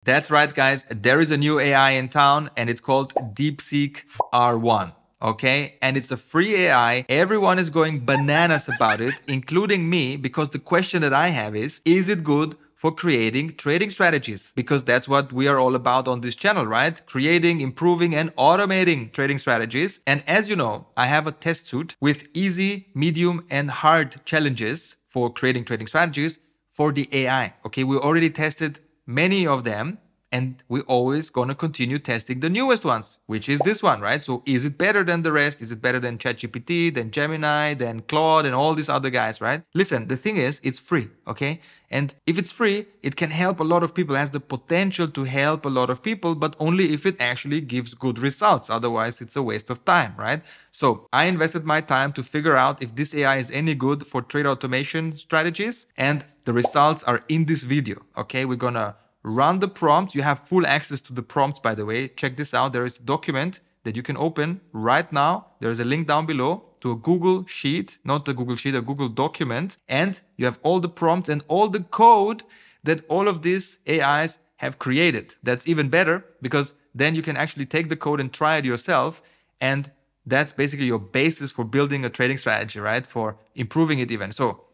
That's right, guys. There is a new AI in town and it's called Deepseek R1. Okay, and it's a free AI. Everyone is going bananas about it, including me, because the question that I have is it good for creating trading strategies? Because that's what we are all about on this channel, right? Creating, improving, and automating trading strategies. And as you know, I have a test suite with easy, medium, and hard challenges for creating trading strategies for the AI. Okay, we already tested many of them, and we're always going to continue testing the newest ones, which is this one, right? So is it better than the rest? Is it better than ChatGPT, than Gemini, than Claude, and all these other guys, right? Listen, the thing is, it's free, okay? And if it's free, it can help a lot of people, it has the potential to help a lot of people, but only if it actually gives good results. Otherwise, it's a waste of time, right? So I invested my time to figure out if this AI is any good for trade automation strategies, and the results are in this video, okay? We're gonna run the prompt. You have full access to the prompts, by the way. Check this out. There is a document that you can open right now. There is a link down below to a Google Sheet, not the Google Sheet, a Google document. And you have all the prompts and all the code that all of these AIs have created. That's even better because then you can actually take the code and try it yourself. And that's basically your basis for building a trading strategy, right? For improving it even. So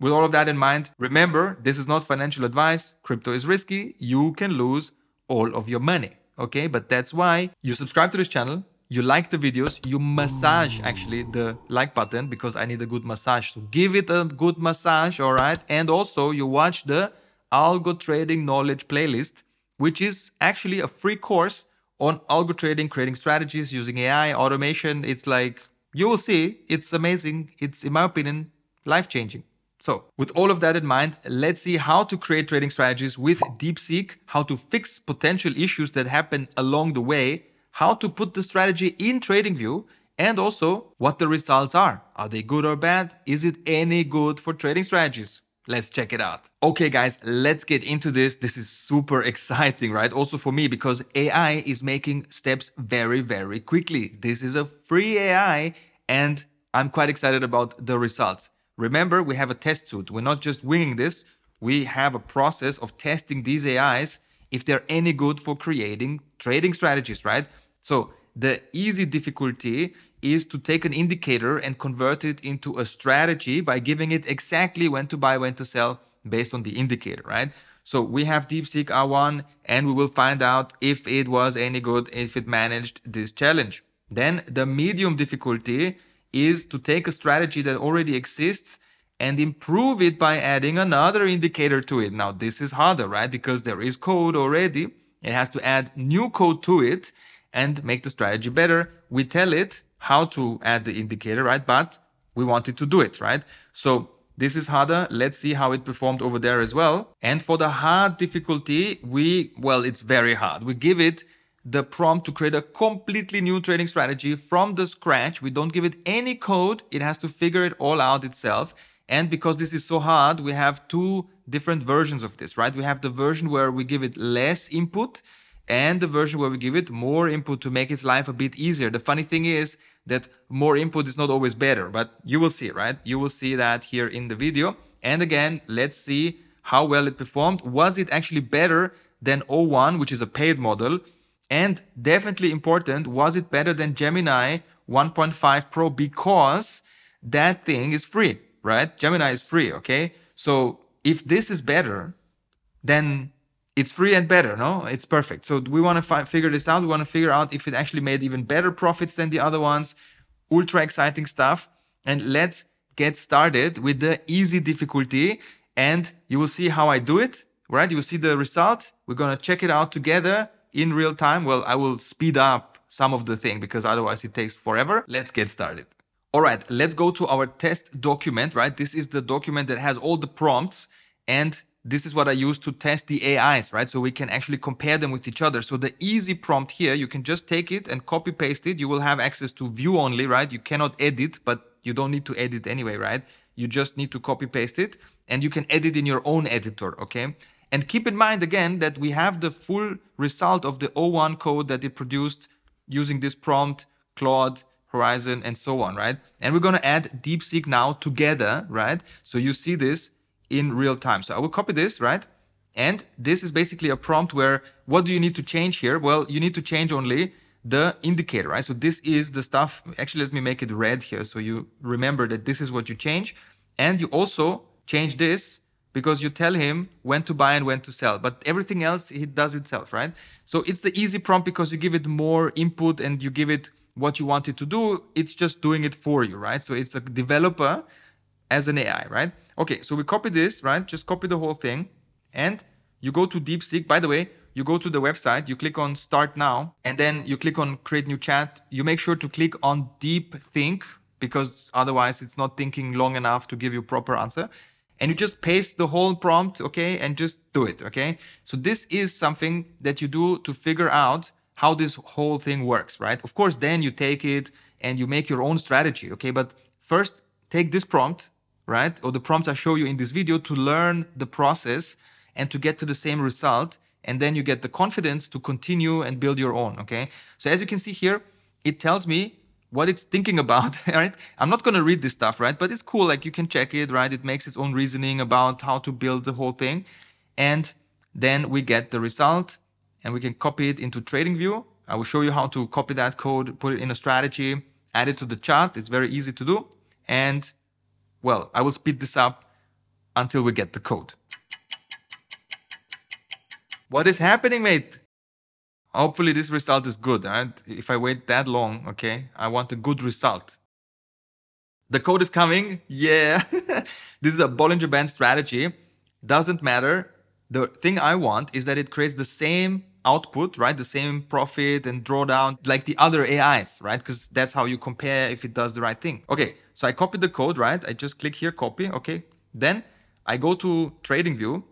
with all of that in mind, remember, this is not financial advice. Crypto is risky. You can lose all of your money, okay? But that's why you subscribe to this channel, you like the videos, you massage actually the like button because I need a good massage. So give it a good massage, all right? And also you watch the Algo Trading Knowledge playlist, which is actually a free course on algo trading, creating strategies using AI, automation. It's like, you will see, it's amazing. It's, in my opinion, life-changing. So with all of that in mind, let's see how to create trading strategies with Deepseek, how to fix potential issues that happen along the way, how to put the strategy in TradingView, and also what the results are. Are they good or bad? Is it any good for trading strategies? Let's check it out. Okay, guys, let's get into this. This is super exciting, right? Also for me, because AI is making steps very, very quickly. This is a free AI, and I'm quite excited about the results. Remember, we have a test suite. We're not just winging this. We have a process of testing these AIs if they're any good for creating trading strategies, right? So the easy difficulty is to take an indicator and convert it into a strategy by giving it exactly when to buy, when to sell based on the indicator, right? So we have Deepseek R1 and we will find out if it was any good, if it managed this challenge. Then the medium difficulty is to take a strategy that already exists and improve it by adding another indicator to it. Now, this is harder, right? Because there is code already. It has to add new code to it and make the strategy better. We tell it how to add the indicator, right? But we want it to do it, right? So this is harder. Let's see how it performed over there as well. And for the hard difficulty, well, it's very hard. We give it the prompt to create a completely new trading strategy from the scratch. We don't give it any code. It has to figure it all out itself. And because this is so hard, we have two different versions of this, right? We have the version where we give it less input and the version where we give it more input to make its life a bit easier. The funny thing is that more input is not always better, but you will see, right? You will see that here in the video. And again, let's see how well it performed. Was it actually better than O1, which is a paid model? And definitely important, was it better than Gemini 1.5 Pro? Because that thing is free, right? Gemini is free, okay? So if this is better, then it's free and better, no? It's perfect. So we want to figure this out. We want to figure out if it actually made even better profits than the other ones. Ultra exciting stuff. And let's get started with the easy difficulty. And you will see how I do it, right? You will see the result. We're going to check it out together in real time. Well, I will speed up some of the thing because otherwise it takes forever. Let's get started. All right, let's go to our test document, right? This is the document that has all the prompts, and this is what I use to test the AIs, right? So we can actually compare them with each other. So the easy prompt here, you can just take it and copy paste it. You will have access to view only, right? You cannot edit, but you don't need to edit anyway, right? You just need to copy paste it and you can edit in your own editor, okay? And keep in mind again that we have the full result of the O1 code that it produced using this prompt, Claude, Horizon, and so on, right? And we're going to add Deepseek now together, right? So you see this in real time. So I will copy this, right? And this is basically a prompt where, what do you need to change here? Well, you need to change only the indicator, right? So this is the stuff. Actually, let me make it red here so you remember that this is what you change. And you also change this because you tell him when to buy and when to sell. But everything else, he does itself, right? So it's the easy prompt because you give it more input and you give it what you want it to do. It's just doing it for you, right? So it's a developer as an AI, right? Okay, so we copy this, right? Just copy the whole thing. And you go to Deepseek. By the way, you go to the website, you click on Start Now, and then you click on Create New Chat. You make sure to click on Deep Think, because otherwise it's not thinking long enough to give you proper answer. And you just paste the whole prompt, okay, and just do it, okay? So this is something that you do to figure out how this whole thing works, right? Of course, then you take it and you make your own strategy, okay? But first, take this prompt, right? Or the prompts I show you in this video to learn the process and to get to the same result. And then you get the confidence to continue and build your own, okay? So as you can see here, it tells me what it's thinking about, right? I'm not gonna read this stuff, right? But it's cool, like you can check it, right? It makes its own reasoning about how to build the whole thing. And then we get the result and we can copy it into TradingView. I will show you how to copy that code, put it in a strategy, add it to the chart. It's very easy to do. And well, I will speed this up until we get the code. What is happening, mate? Hopefully this result is good, right? If I wait that long, okay, I want a good result. The code is coming. Yeah. This is a Bollinger Band strategy. Doesn't matter. The thing I want is that it creates the same output, right? The same profit and drawdown like the other AIs, right? Because that's how you compare if it does the right thing. Okay, so I copied the code, right? I just click here, copy, okay. Then I go to TradingView,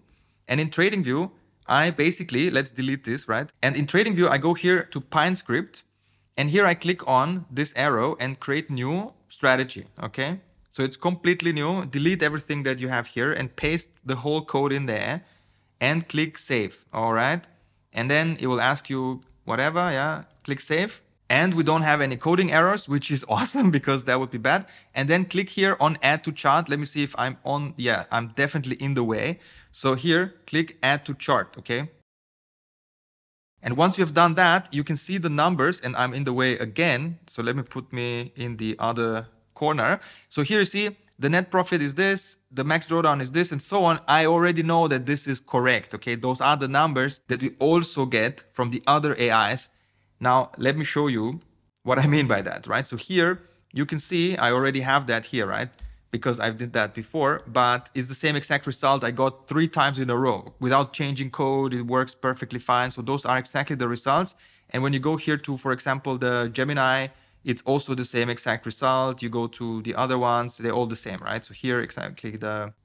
and in TradingView, I basically, let's delete this, right? And in TradingView, I go here to PineScript, and here I click on this arrow and create new strategy, okay? So it's completely new. Delete everything that you have here and paste the whole code in there and click save, all right? And then it will ask you whatever, yeah, click save. And we don't have any coding errors, which is awesome because that would be bad. And then click here on add to chart. Let me see if I'm on. Yeah, I'm definitely in the way. So here, click add to chart, okay? And once you have done that, you can see the numbers and I'm in the way again. So let me put me in the other corner. So here you see the net profit is this, the max drawdown is this, and so on. I already know that this is correct, okay? Those are the numbers that we also get from the other AIs. Now, let me show you what I mean by that, right? So here, you can see I already have that here, right? Because I did that before, but it's the same exact result I got 3 times in a row. Without changing code, it works perfectly fine. So those are exactly the results. And when you go here to, for example, the Gemini, it's also the same exact result. You go to the other ones, they're all the same, right? So here exactly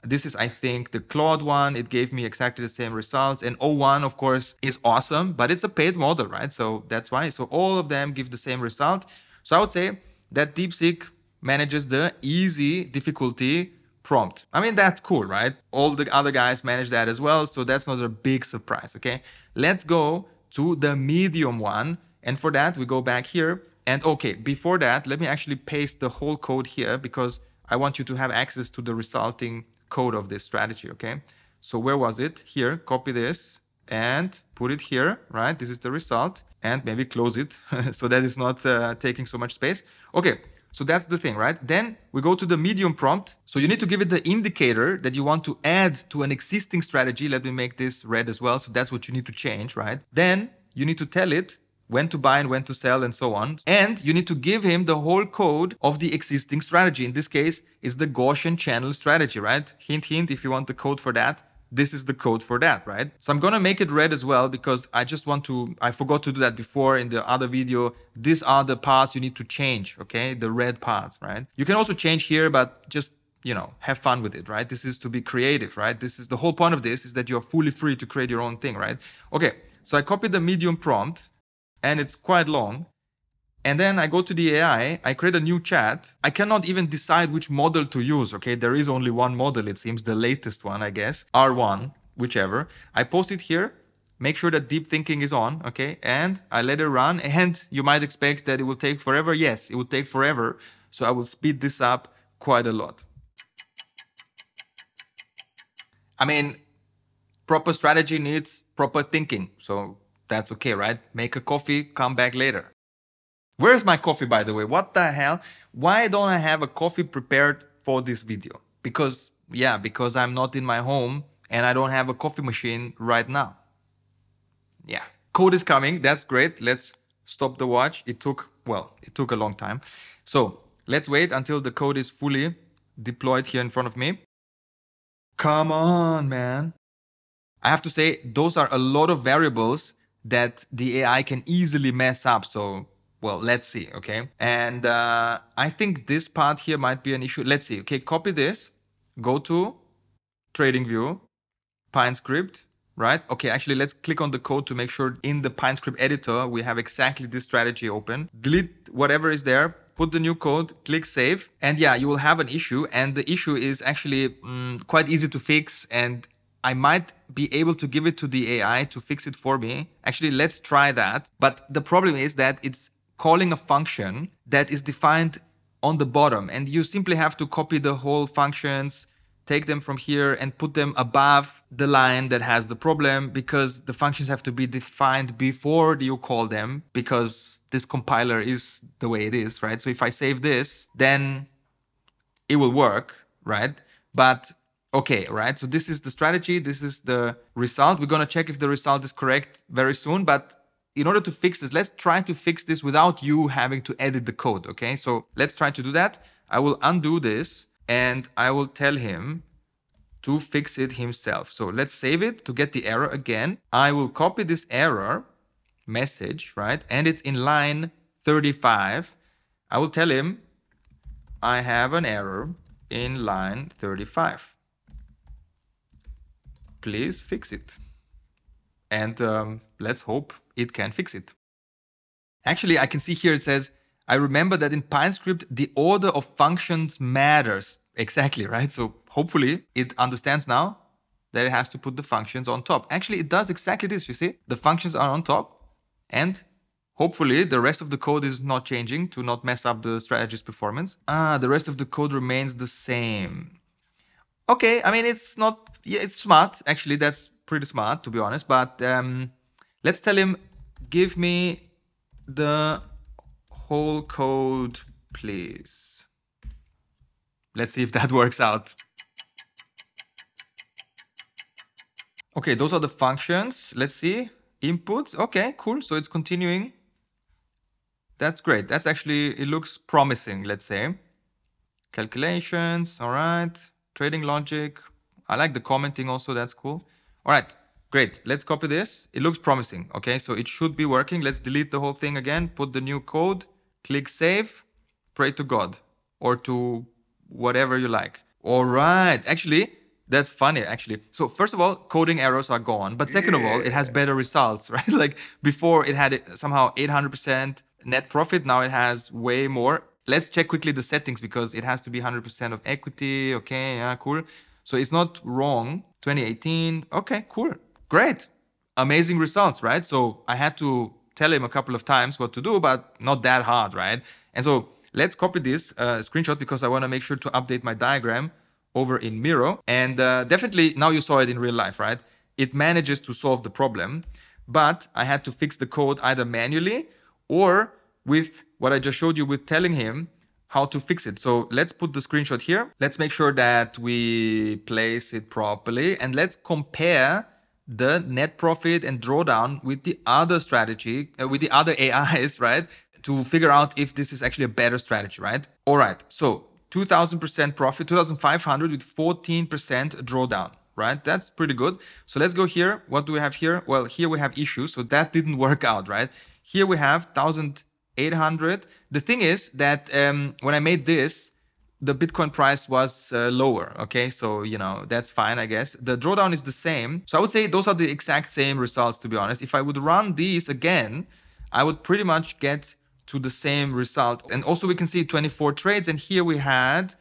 this is, I think, the Claude one. It gave me exactly the same results. And O1, of course, is awesome, but it's a paid model, right? So that's why. So all of them give the same result. So I would say that Deepseek manages the easy difficulty prompt. I mean, that's cool, right? All the other guys manage that as well. So that's not a big surprise, okay? Let's go to the medium one. And for that, we go back here. And okay, before that, let me actually paste the whole code here because I want you to have access to the resulting code of this strategy, okay? So where was it? Here, copy this and put it here, right? This is the result. And maybe close it so that it's not taking so much space. Okay, so that's the thing, right? Then we go to the medium prompt. So you need to give it the indicator that you want to add to an existing strategy. Let me make this red as well. So that's what you need to change, right? Then you need to tell it when to buy and when to sell and so on. And you need to give him the whole code of the existing strategy. In this case, it's the Gaussian channel strategy, right? Hint, hint, if you want the code for that, this is the code for that, right? So I'm gonna make it red as well because I just want to, I forgot to do that before in the other video. These are the parts you need to change, okay? The red parts, right? You can also change here, but just, you know, have fun with it, right? This is to be creative, right? This is the whole point of this is that you're fully free to create your own thing, right? Okay, so I copied the medium prompt and it's quite long. And then I go to the AI, I create a new chat. I cannot even decide which model to use, okay? There is only one model, it seems, the latest one, I guess. R1, whichever. I post it here, make sure that deep thinking is on, okay? And I let it run. And you might expect that it will take forever. Yes, it will take forever. So I will speed this up quite a lot. I mean, Proper strategy needs proper thinking. So that's okay, right? Make a coffee, come back later. Where's my coffee, by the way? What the hell? Why don't I have a coffee prepared for this video? Because I'm not in my home and I don't have a coffee machine right now. Yeah. Code is coming. That's great. Let's stop the watch. It took a long time. So let's wait until the code is fully deployed here in front of me. Come on, man. I have to say, those are a lot of variables that the AI can easily mess up. So, well, let's see, okay? And I think this part here might be an issue. Let's see, okay? Copy this, go to TradingView, PineScript, right? Okay, actually, let's click on the code to make sure in the PineScript editor, we have exactly this strategy open. Delete whatever is there, put the new code, click save, and yeah, you will have an issue. And the issue is actually quite easy to fix, and I might be able to give it to the AI to fix it for me. Actually, let's try that. But the problem is that it's calling a function that is defined on the bottom, and you simply have to copy the whole functions, take them from here and put them above the line that has the problem, because the functions have to be defined before you call them, because this compiler is the way it is, right? So if I save this, then it will work, right? But okay, right? So this is the strategy. This is the result. We're going to check if the result is correct very soon. But in order to fix this, let's try to fix this without you having to edit the code, okay? So let's try to do that. I will undo this and I will tell him to fix it himself. So let's save it to get the error again. I will copy this error message, right? And it's in line 35. I will tell him I have an error in line 35. Please fix it. And let's hope it can fix it. Actually, I can see here it says, I remember that in PineScript, the order of functions matters. Exactly, right? So hopefully it understands now that it has to put the functions on top. Actually, it does exactly this, you see? The functions are on top, and hopefully the rest of the code is not changing to not mess up the strategy's performance. The rest of the code remains the same. Okay, I mean, it's not, yeah, it's smart. Actually, that's pretty smart, to be honest. But let's tell him, give me the whole code, please. Let's see if that works out. Okay, those are the functions. Let's see. Inputs. Okay, cool. So it's continuing. That's great. That's actually, it looks promising, let's say. Calculations. All right. Trading logic. I like the commenting also. That's cool. All right. Great. Let's copy this. It looks promising. Okay, so it should be working. Let's delete the whole thing again. Put the new code. Click save. Pray to God or to whatever you like. All right. Actually, that's funny, actually. So first of all, coding errors are gone. But second of all, it has better results, right? Like before it had somehow 800% net profit. Now it has way more. Let's check quickly the settings because it has to be 100% of equity. Okay, yeah, cool. So it's not wrong. 2018. Okay, cool. Great. Amazing results, right? So I had to tell him a couple of times what to do, but not that hard, right? And so let's copy this screenshot because I want to make sure to update my diagram over in Miro. And definitely now you saw it in real life, right? It manages to solve the problem, but I had to fix the code either manually or with what I just showed you with telling him how to fix it. So let's put the screenshot here. Let's make sure that we place it properly and let's compare the net profit and drawdown with the other strategy, with the other AIs, right? To figure out if this is actually a better strategy, right? All right, so 2,000% profit, 2,500 with 14% drawdown, right? That's pretty good. So let's go here. What do we have here? Well, here we have issues. So that didn't work out, right? Here we have 1,800. The thing is that when I made this, the Bitcoin price was lower, okay? So, you know, that's fine, I guess. The drawdown is the same. So I would say those are the exact same results, to be honest. If I would run these again, I would pretty much get to the same result. And also we can see 24 trades and here we had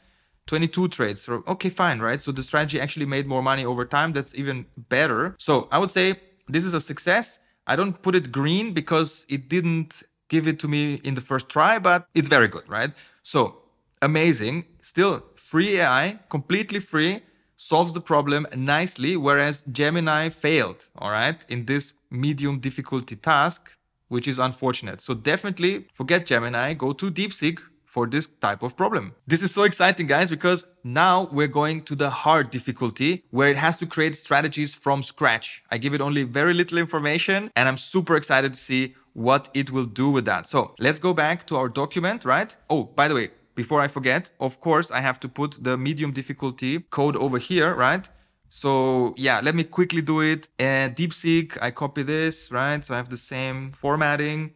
22 trades. So, okay, fine, right? So the strategy actually made more money over time. That's even better. So I would say this is a success. I don't put it green because it didn't give it to me in the first try, but it's very good, right? So amazing. Still free AI, completely free. solves the problem nicely, whereas Gemini failed, all right, in this medium difficulty task, which is unfortunate. So definitely forget Gemini, go to Deepseek for this type of problem. This is so exciting, guys, because now we're going to the hard difficulty where it has to create strategies from scratch. I give it only very little information and I'm super excited to see what it will do with that. So let's go back to our document, right? Oh, by the way, before I forget, of course, I have to put the medium difficulty code over here, right? So yeah, let me quickly do it. Deepseek, I copy this, right? So I have the same formatting,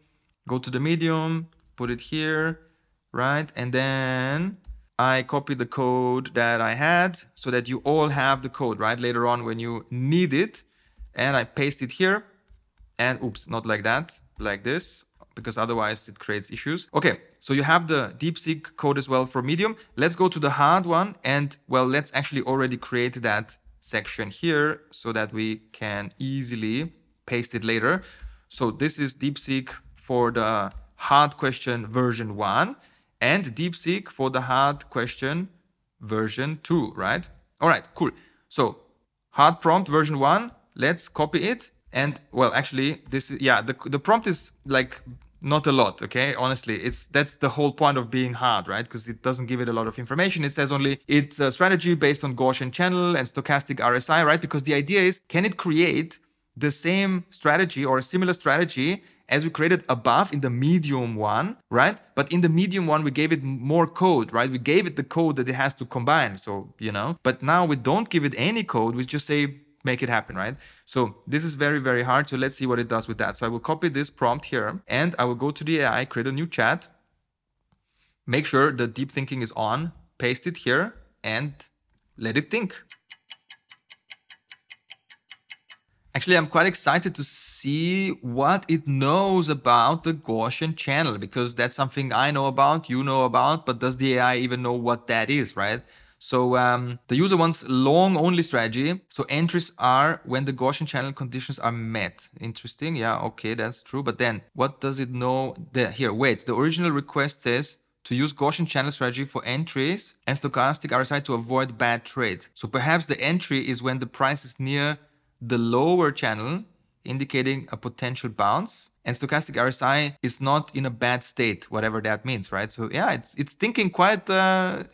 go to the medium, put it here, right? And then I copy the code that I had so that you all have the code, right? Later on when you need it. And I paste it here. And oops, not like that, like this, because otherwise it creates issues. Okay, so you have the Deepseek code as well for Medium. Let's go to the hard one. And well, let's actually already create that section here so that we can easily paste it later. So this is Deepseek for the hard question version 1 and Deepseek for the hard question version 2, right? All right, cool. So hard prompt version 1, let's copy it. And well, actually this is, yeah, the prompt is like not a lot, okay? Honestly, that's the whole point of being hard, right? Because it doesn't give it a lot of information. It says only it's a strategy based on Gaussian channel and stochastic RSI, right? Because the idea is, can it create the same strategy or a similar strategy as we created above in the medium one, right? But in the medium one, we gave it more code, right? We gave it the code that it has to combine. So, you know, but now we don't give it any code. We just say, make it happen, right? So this is very, very hard. So let's see what it does with that. So I will copy this prompt here and I will go to the AI, create a new chat, make sure the deep thinking is on, paste it here and let it think. Actually, I'm quite excited to see what it knows about the Gaussian channel, because that's something I know about, you know about, but does the AI even know what that is, right? So the user wants long only strategy. So entries are when the Gaussian channel conditions are met. Interesting. Yeah, okay, that's true. But then what does it know there? Here, wait, the original request says to use Gaussian channel strategy for entries and stochastic RSI to avoid bad trade. So perhaps the entry is when the price is near the lower channel, indicating a potential bounce, and stochastic RSI is not in a bad state, whatever that means, right? So yeah, it's thinking quite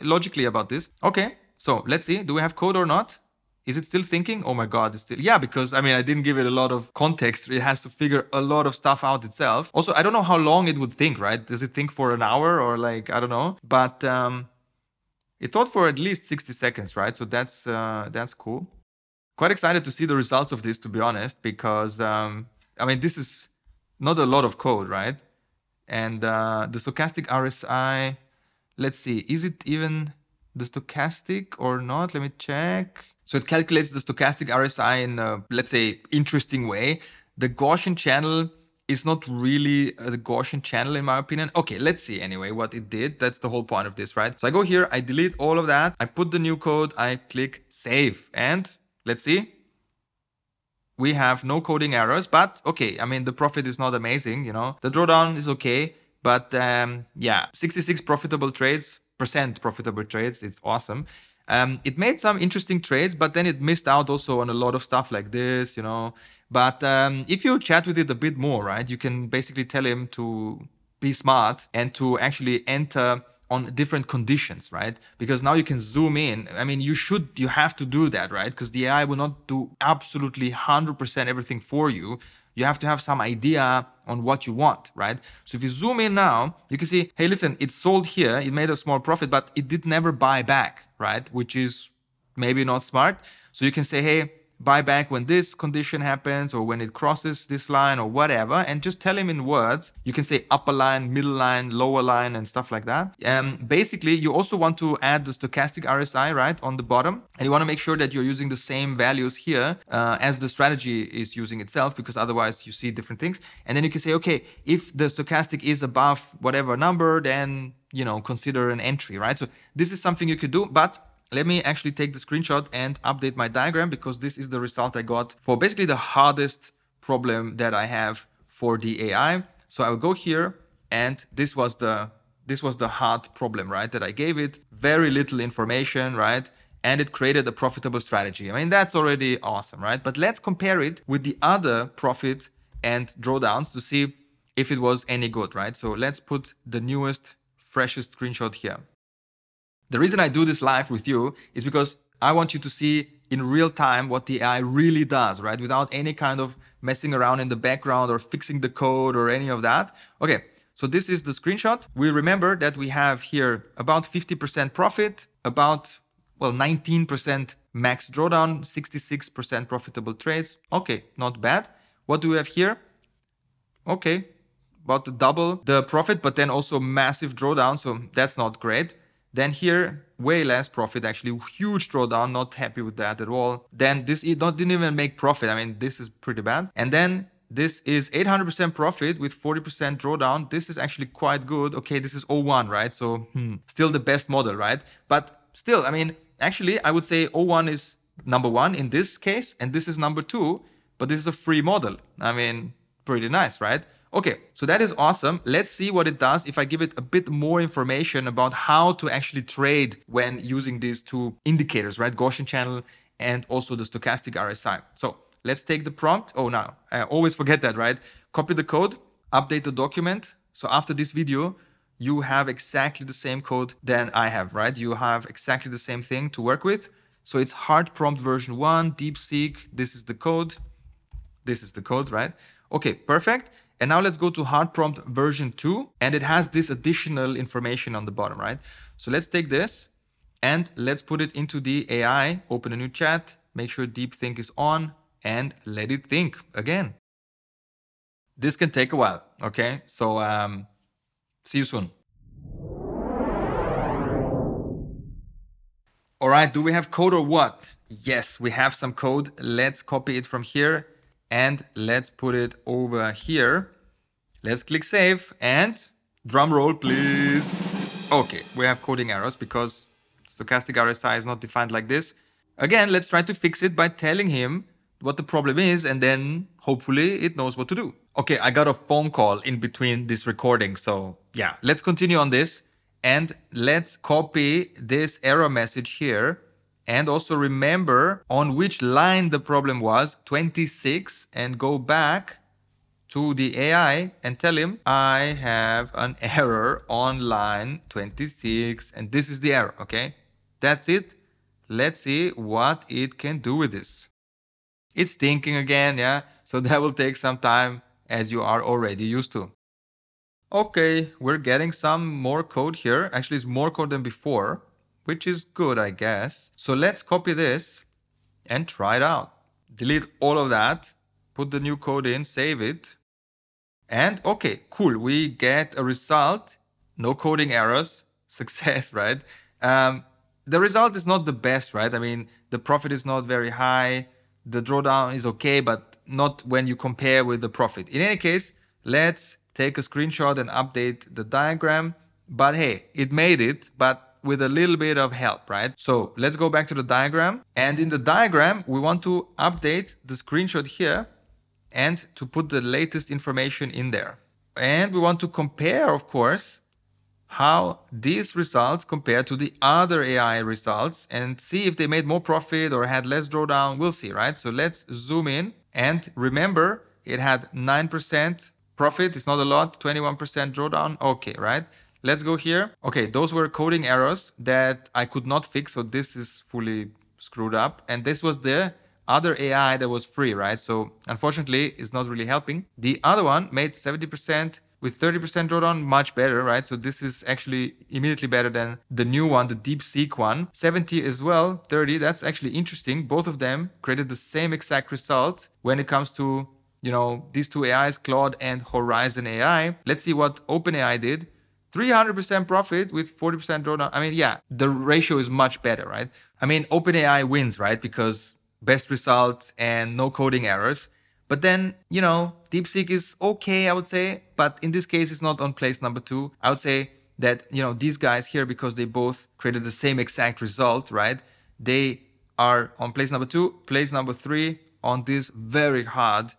logically about this. Okay, so let's see, do we have code or not? Is it still thinking? Oh my God, it's still, yeah, because I mean, I didn't give it a lot of context. It has to figure a lot of stuff out itself. Also, I don't know how long it would think, right? Does it think for an hour or like, I don't know, but it thought for at least 60 seconds, right? So that's cool. Quite excited to see the results of this, to be honest, because I mean, this is not a lot of code, right? And the stochastic RSI, let's see, is it even the stochastic or not? Let me check. So it calculates the stochastic RSI in a, let's say, interesting way. The Gaussian channel is not really the Gaussian channel, in my opinion. Okay, let's see anyway what it did. That's the whole point of this, right? So I go here, I delete all of that. I put the new code, I click save, and let's see. We have no coding errors, but okay, I mean, the profit is not amazing, you know. The drawdown is okay, but yeah, 66 profitable trades, profitable trades, it's awesome. It made some interesting trades, but then it missed out also on a lot of stuff like this, you know. But if you chat with it a bit more, right, you can basically tell him to be smart and to actually enter on different conditions, right? Because now you can zoom in. I mean, you have to do that, right? Because the AI will not do absolutely 100% everything for you. You have to have some idea on what you want, right? So if you zoom in now, you can see, hey, listen, it sold here, it made a small profit, but it did never buy back, right? Which is maybe not smart. So you can say, hey, buy back when this condition happens or when it crosses this line or whatever, and just tell him in words. You can say upper line, middle line, lower line, and stuff like that. Basically, you also want to add the stochastic RSI, right, on the bottom, and you want to make sure that you're using the same values here as the strategy is using itself, because otherwise you see different things. And then you can say, okay, if the stochastic is above whatever number, then, you know, consider an entry, right? So this is something you could do, but let me actually take the screenshot and update my diagram, because this is the result I got for basically the hardest problem that I have for the AI. So I will go here, and this was the hard problem, right? That I gave it very little information, right? and it created a profitable strategy. I mean, that's already awesome, right? But let's compare it with the other profit and drawdowns to see if it was any good, right? So let's put the newest, freshest screenshot here. The reason I do this live with you is because I want you to see in real time what the AI really does, right? Without any kind of messing around in the background or fixing the code or any of that. Okay, so this is the screenshot. We remember that we have here about 50% profit, about, well, 19% max drawdown, 66% profitable trades. Okay, not bad. What do we have here? Okay, about double the profit, but then also massive drawdown, so that's not great. Then here, way less profit, actually huge drawdown, not happy with that at all. Then this didn't even make profit. I mean, this is pretty bad. And then this is 800% profit with 40% drawdown. This is actually quite good. Okay, this is 01, right? So still the best model, right? But still, I mean, actually, I would say 01 is number one in this case, and this is number two, but this is a free model. I mean, pretty nice, right? Okay, so that is awesome. Let's see what it does if I give it a bit more information about how to actually trade when using these two indicators, right? Gaussian channel and also the stochastic RSI. So let's take the prompt. Oh, no, I always forget that, right? Copy the code, update the document. So after this video, you have exactly the same code than I have, right? You have exactly the same thing to work with. So it's hard prompt version 1, Deepseek. This is the code. This is the code, right? Okay, perfect. And now let's go to hard prompt version 2, and it has this additional information on the bottom, right? So let's take this and let's put it into the AI, open a new chat, make sure deep think is on, and let it think again. This can take a while, okay? So see you soon. All right, do we have code or what? Yes, we have some code. Let's copy it from here and let's put it over here. Let's click save and drum roll, please. Okay, we have coding errors because stochastic RSI is not defined like this. Again, let's try to fix it by telling him what the problem is, and then hopefully it knows what to do. Okay, I got a phone call in between this recording. So yeah, let's continue on this and let's copy this error message here. And also remember on which line the problem was, 26, and go back to the AI and tell him, I have an error on line 26, and this is the error, okay? That's it. Let's see what it can do with this. It's thinking again, yeah? So that will take some time, as you are already used to. Okay, we're getting some more code here. Actually, it's more code than before, which is good, I guess. So let's copy this and try it out. Delete all of that, put the new code in, save it. And okay, cool, we get a result, no coding errors, success, right? The result is not the best, right? I mean, the profit is not very high, the drawdown is okay, but not when you compare with the profit. In any case, let's take a screenshot and update the diagram. But hey, it made it, but with a little bit of help, right? So let's go back to the diagram. And in the diagram, we want to update the screenshot here and to put the latest information in there. And we want to compare, of course, how these results compare to the other AI results and see if they made more profit or had less drawdown. We'll see, right? So let's zoom in and remember it had 9% profit. It's not a lot, 21% drawdown. Okay, right? Let's go here. Okay, those were coding errors that I could not fix. So this is fully screwed up. And this was the other AI that was free, right? So unfortunately, it's not really helping. The other one made 70% with 30% drawdown, much better, right? So this is actually immediately better than the new one, the Deepseek one. 70 as well, 30, that's actually interesting. Both of them created the same exact result when it comes to, you know, these two AIs, Claude and Horizon AI. Let's see what OpenAI did. 300% profit with 40% drawdown. I mean, yeah, the ratio is much better, right? I mean, OpenAI wins, right? Because best results and no coding errors. But then, you know, Deepseek is okay, I would say. But in this case, it's not on place number 2. I would say that, you know, these guys here, because they both created the same exact result, right? They are on place number 2, place number 3 on this very hard,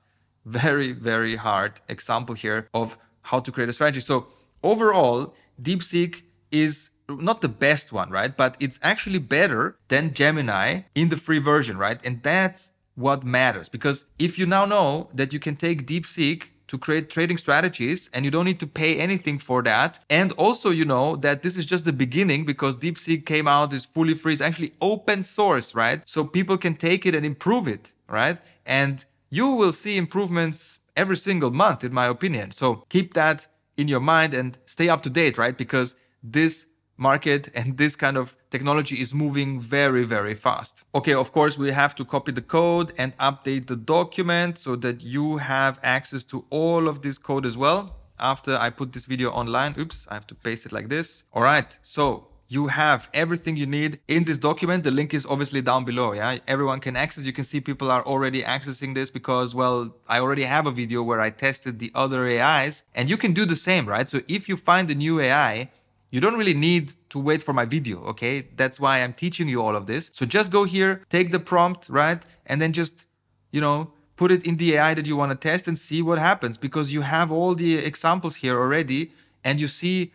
very hard example here of how to create a strategy. So overall, Deepseek is not the best one, right? But it's actually better than Gemini in the free version, right? And that's what matters, because if you now know that you can take Deepseek to create trading strategies and you don't need to pay anything for that, and also you know that this is just the beginning because Deepseek came out, is fully free, it's actually open source, right? So people can take it and improve it, right? And you will see improvements every single month, in my opinion. So keep that in your mind and stay up to date, right? Because this market and this kind of technology is moving very, very fast. Okay, of course, we have to copy the code and update the document so that you have access to all of this code as well. After I put this video online, oops, I have to paste it like this. All right, so you have everything you need in this document. The link is obviously down below, yeah? Everyone can access. You can see people are already accessing this because, well, I already have a video where I tested the other AIs, and you can do the same, right? So if you find a new AI, you don't really need to wait for my video, okay? That's why I'm teaching you all of this. So just go here, take the prompt, right? And then just, you know, put it in the AI that you want to test and see what happens, because you have all the examples here already, and you see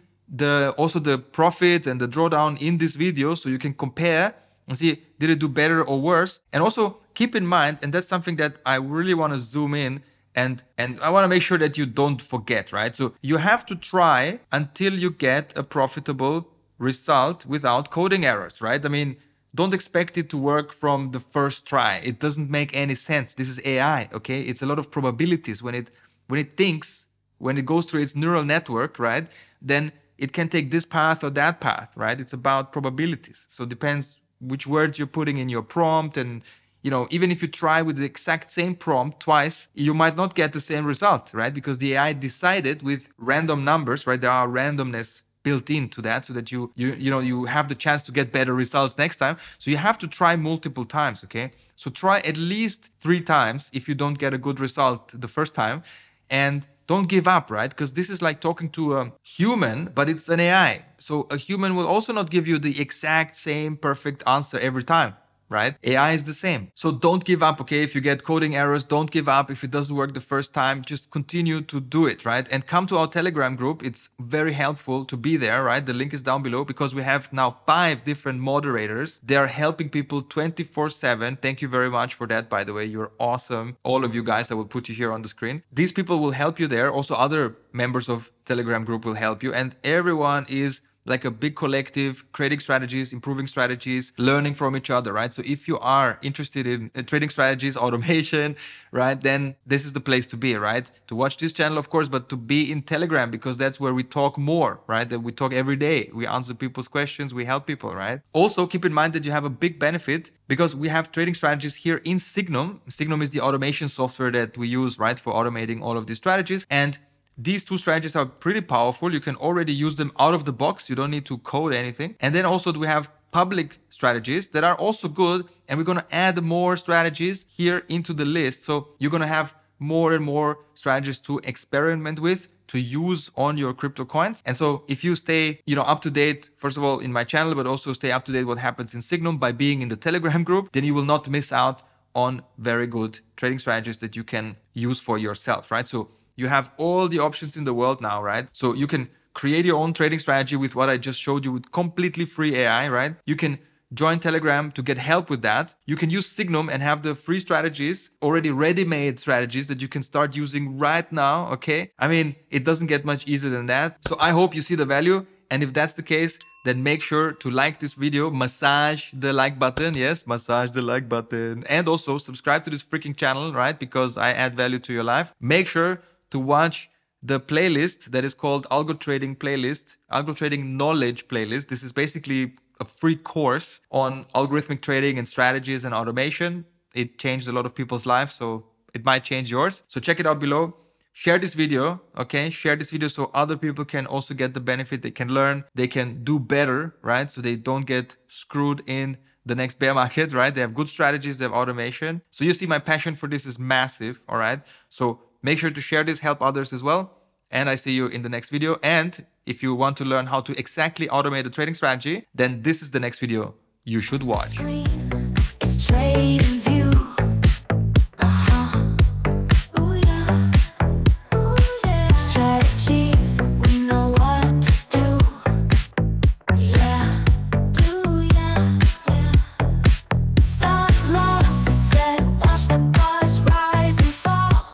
also the profit and the drawdown in this video, so you can compare and see, did it do better or worse? And also keep in mind, and that's something that I really want to zoom in, and I want to make sure that you don't forget, right? So you have to try until you get a profitable result without coding errors, right? I mean, don't expect it to work from the first try. It doesn't make any sense. This is AI, okay? It's a lot of probabilities. When it thinks, when it goes through its neural network, right? Then it can take this path or that path, right? It's about probabilities. So it depends which words you're putting in your prompt, and you know, even if you try with the exact same prompt twice, you might not get the same result, right? Because the AI decided with random numbers, right? There are randomness built into that so that you have the chance to get better results next time. So you have to try multiple times, okay? So try at least 3 times if you don't get a good result the first time, and don't give up, right? Because this is like talking to a human, but it's an AI. So a human will also not give you the exact same perfect answer every time, right? AI is the same. So don't give up, okay? If you get coding errors, don't give up. If it doesn't work the first time, just continue to do it, right? And come to our Telegram group. It's very helpful to be there, right? The link is down below, because we have now 5 different moderators. They are helping people 24/7. Thank you very much for that, by the way. You're awesome. All of you guys, I will put you here on the screen. These people will help you there. Also, other members of Telegram group will help you. And everyone is like a big collective, creating strategies, improving strategies, learning from each other, right? So if you are interested in trading strategies, automation, right, then this is the place to be, right? To watch this channel, of course, but to be in Telegram, because that's where we talk more, right? That we talk every day. We answer people's questions, we help people, right? Also, keep in mind that you have a big benefit, because we have trading strategies here in SIGNUM. SIGNUM is the automation software that we use, right, for automating all of these strategies. And these 2 strategies are pretty powerful. You can already use them out of the box. You don't need to code anything. And then also we have public strategies that are also good. And we're going to add more strategies here into the list. So you're going to have more and more strategies to experiment with, to use on your crypto coins. And so if you stay, up to date, first of all, in my channel, but also stay up to date what happens in SIGNUM by being in the Telegram group, then you will not miss out on very good trading strategies that you can use for yourself, right? So you have all the options in the world now, right? So you can create your own trading strategy with what I just showed you with completely free AI, right? You can join Telegram to get help with that. You can use SIGNUM and have the free strategies, already ready-made strategies that you can start using right now, okay? I mean, it doesn't get much easier than that. So I hope you see the value. And if that's the case, then make sure to like this video, massage the like button. Yes, massage the like button. And also subscribe to this freaking channel, right? Because I add value to your life. Make sure to watch the playlist that is called Algo Trading Playlist, Algo Trading Knowledge Playlist. This is basically a free course on algorithmic trading and strategies and automation. It changed a lot of people's lives, so it might change yours. So check it out below. Share this video, okay? Share this video so other people can also get the benefit. They can learn, they can do better, right? So they don't get screwed in the next bear market, right? They have good strategies, they have automation. So you see my passion for this is massive, all right? So make sure to share this, help others as well. And I see you in the next video. And if you want to learn how to exactly automate a trading strategy, then this is the next video you should watch.